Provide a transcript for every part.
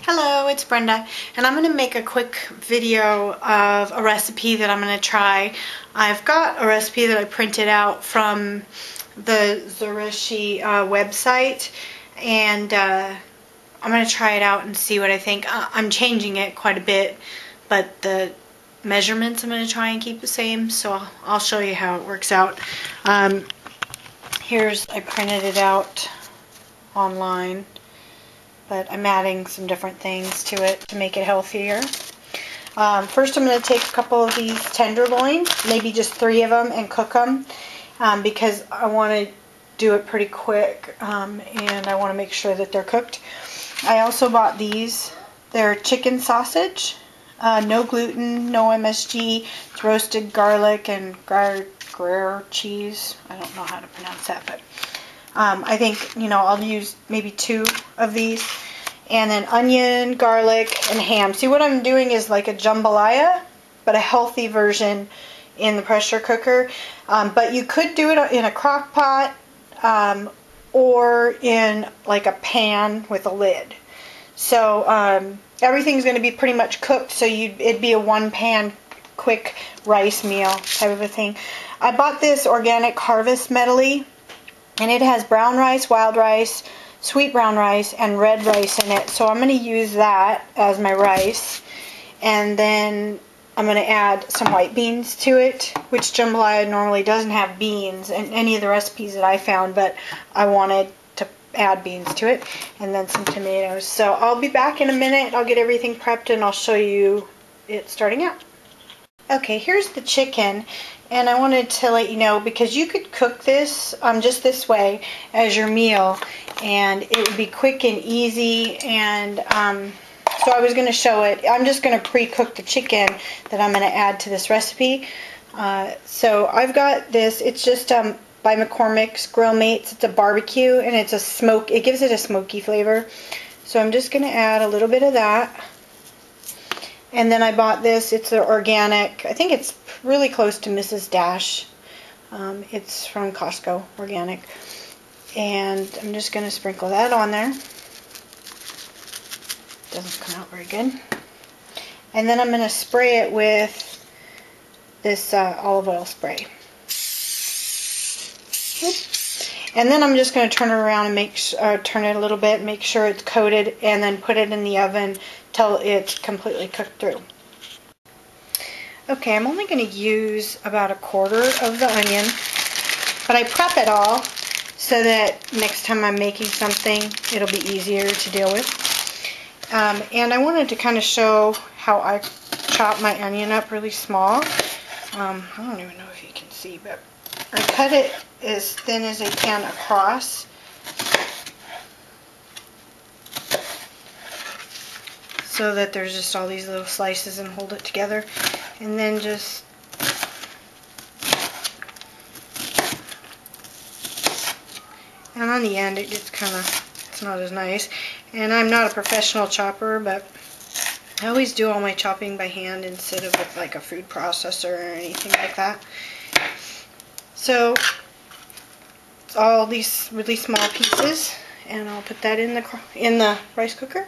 Hello, it's Brenda, and I'm going to make a quick video of a recipe that I'm going to try. I've got a recipe that I printed out from the Zojirushi website, and I'm going to try it out and see what I think. I'm changing it quite a bit, but the measurements I'm going to try and keep the same, so I'll show you how it works out. I printed it out online, but I'm adding some different things to it to make it healthier. First I'm going to take a couple of these tenderloins, maybe just 3 of them, and cook them because I want to do it pretty quick and I want to make sure that they're cooked. I also bought these. They're chicken sausage, no gluten, no MSG, it's roasted garlic and Gruyere cheese. I don't know how to pronounce that, but I think, I'll use maybe 2 of these. And then onion, garlic, and ham. See, what I'm doing is like a jambalaya, but a healthy version in the pressure cooker. But you could do it in a crock pot or in like a pan with a lid. So everything's going to be pretty much cooked, so it'd be a one-pan quick rice meal type of a thing. I bought this organic harvest medley, and it has brown rice, wild rice, sweet brown rice, and red rice in it. So I'm going to use that as my rice. And then I'm going to add some white beans to it, which jambalaya normally doesn't have beans in any of the recipes that I found, but I wanted to add beans to it. And then some tomatoes. So I'll be back in a minute. I'll get everything prepped and I'll show you it starting out. Okay, here's the chicken, and I wanted to let you know, because you could cook this just this way as your meal, and it would be quick and easy, and so I was going to show it. I'm just going to pre-cook the chicken that I'm going to add to this recipe. So I've got this. It's just by McCormick's Grill Mates. It's a barbecue, and it's it gives it a smoky flavor. So I'm just going to add a little bit of that. And then I bought this. It's an organic. I think it's really close to Mrs. Dash. It's from Costco, organic. And I'm just going to sprinkle that on there. Doesn't come out very good. And then I'm going to spray it with this olive oil spray. And then I'm just going to turn it around and turn it a little bit, make sure it's coated, and then put it in the oven till it's completely cooked through. Okay, I'm only going to use about 1/4 of the onion, but I prep it all so that next time I'm making something, it'll be easier to deal with. And I wanted to kind of show how I chop my onion up really small. I don't even know if you can see, but I cut it as thin as I can across. So that there's just all these little slices and hold it together. And then just and on the end it gets it's not as nice. And I'm not a professional chopper, but I always do all my chopping by hand instead of with like a food processor or anything like that. So it's all these really small pieces, and I'll put that in the rice cooker.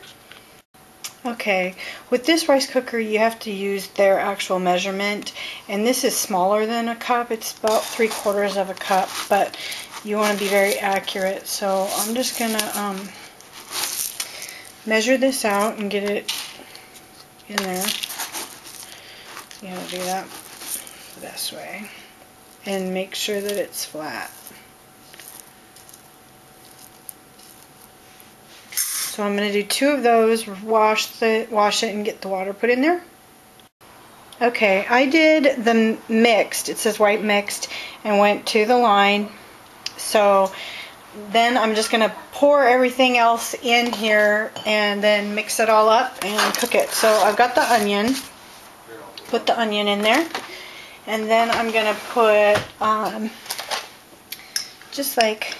Okay, with this rice cooker you have to use their actual measurement, and this is smaller than a cup. It's about 3/4 of a cup, but you want to be very accurate. So I'm just gonna measure this out and get it in there. You know, do that this way and make sure that it's flat. So I'm going to do 2 of those, wash it and get the water put in there. Okay, I did the mixed, it says white mixed, and went to the line. So then I'm just going to pour everything else in here and then mix it all up and cook it. So I've got the onion, put the onion in there, and then I'm going to put just like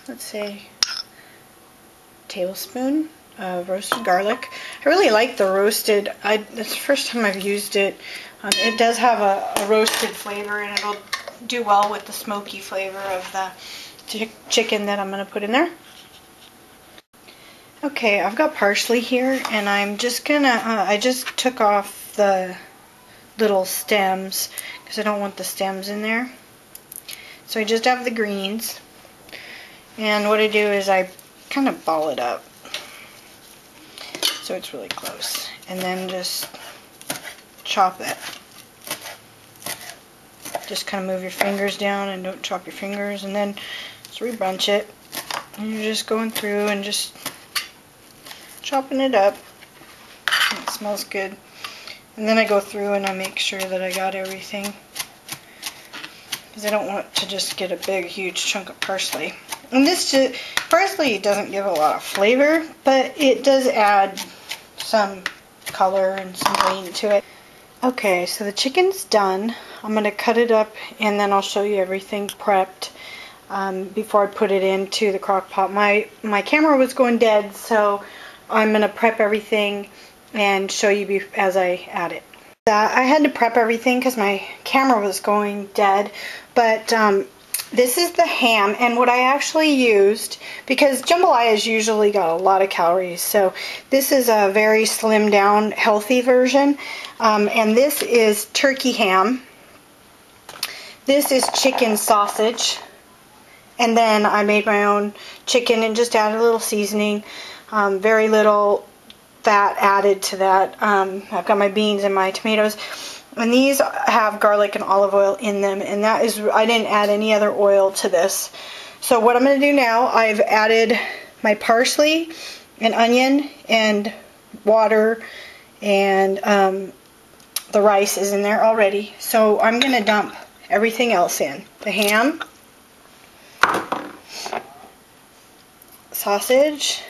let's say a tablespoon of roasted garlic. I really like the roasted. That's the first time I've used it. It does have a roasted flavor, and it'll do well with the smoky flavor of the chicken that I'm going to put in there. Okay, I've got parsley here, and I'm just gonna, I just took off the little stems because I don't want the stems in there. So I just have the greens, and what I do is I kind of ball it up so it's really close, and then just chop it. Just kind of move your fingers down and don't chop your fingers, and then just rebunch it, and you're just going through and just chopping it up. It smells good. And then I go through and I make sure that I got everything, because I don't want to just get a big huge chunk of parsley. And parsley doesn't give a lot of flavor, but it does add some color and some green to it. Okay, so the chicken's done. I'm going to cut it up, and then I'll show you everything prepped before I put it into the crock pot. My camera was going dead, so I'm going to prep everything and show you as I add it. I had to prep everything because my camera was going dead, but this is the ham, and what I actually used, because jambalaya has usually got a lot of calories, so this is a very slimmed down, healthy version, and this is turkey ham. This is chicken sausage, and then I made my own chicken and just added a little seasoning, very little fat added to that. I've got my beans and my tomatoes, and these have garlic and olive oil in them, and that is, I didn't add any other oil to this. So what I'm going to do now, I've added my parsley and onion and water, and the rice is in there already. So I'm going to dump everything else in. The ham, sausage,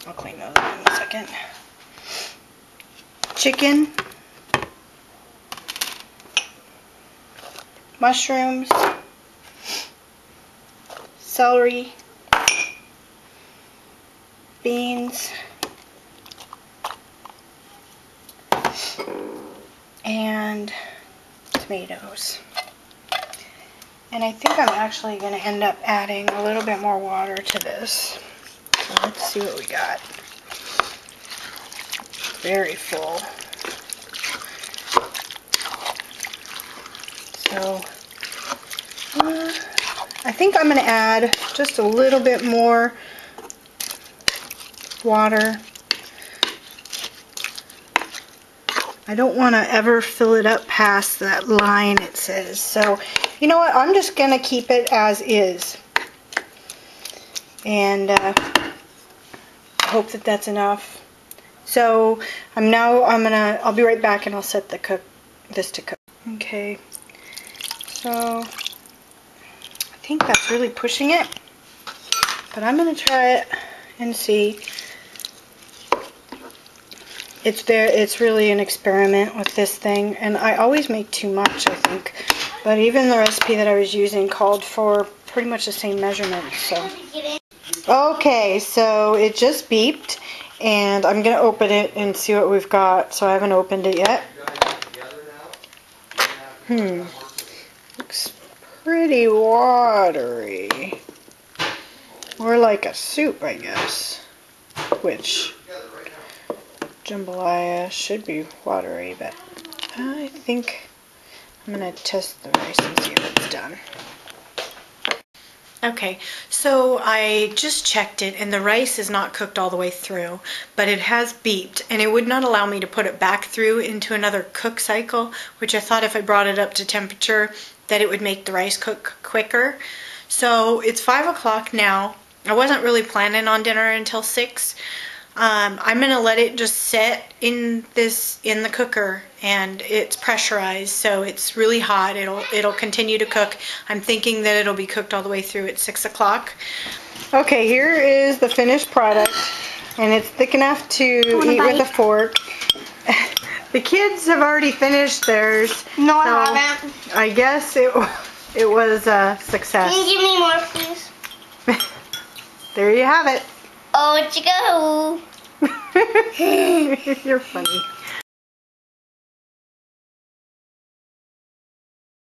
I'll clean those up in a second, chicken, mushrooms, celery, beans, and tomatoes. And I think I'm actually going to end up adding a little bit more water to this. So let's see what we got. Very full. So I think I'm going to add just a little bit more water. I don't want to ever fill it up past that line it says. So you know what, I'm just going to keep it as is. And hope that that's enough. So I'll be right back, and I'll set this to cook. Okay, so I think that's really pushing it, but I'm gonna try it and see. It's really an experiment with this thing, and I always make too much, I think. But even the recipe that I was using called for pretty much the same measurements. So okay, so it just beeped, and I'm gonna open it and see what we've got. So I haven't opened it yet. Looks pretty watery. More like a soup, I guess. Which jambalaya should be watery, but I think I'm gonna test the rice and see if it's done. Okay, so I just checked it, and the rice is not cooked all the way through, but it has beeped, and it would not allow me to put it back through into another cook cycle, which I thought if I brought it up to temperature that it would make the rice cook quicker. So it's 5 o'clock now. I wasn't really planning on dinner until 6. I'm gonna let it just sit in the cooker, and it's pressurized, so it's really hot. It'll continue to cook. I'm thinking that it'll be cooked all the way through at 6 o'clock. Okay, here is the finished product, and it's thick enough to eat with a fork. The kids have already finished theirs. No, so I haven't. I guess it was a success. Can you give me more, please? There you have it. Oh, let's go. You're funny.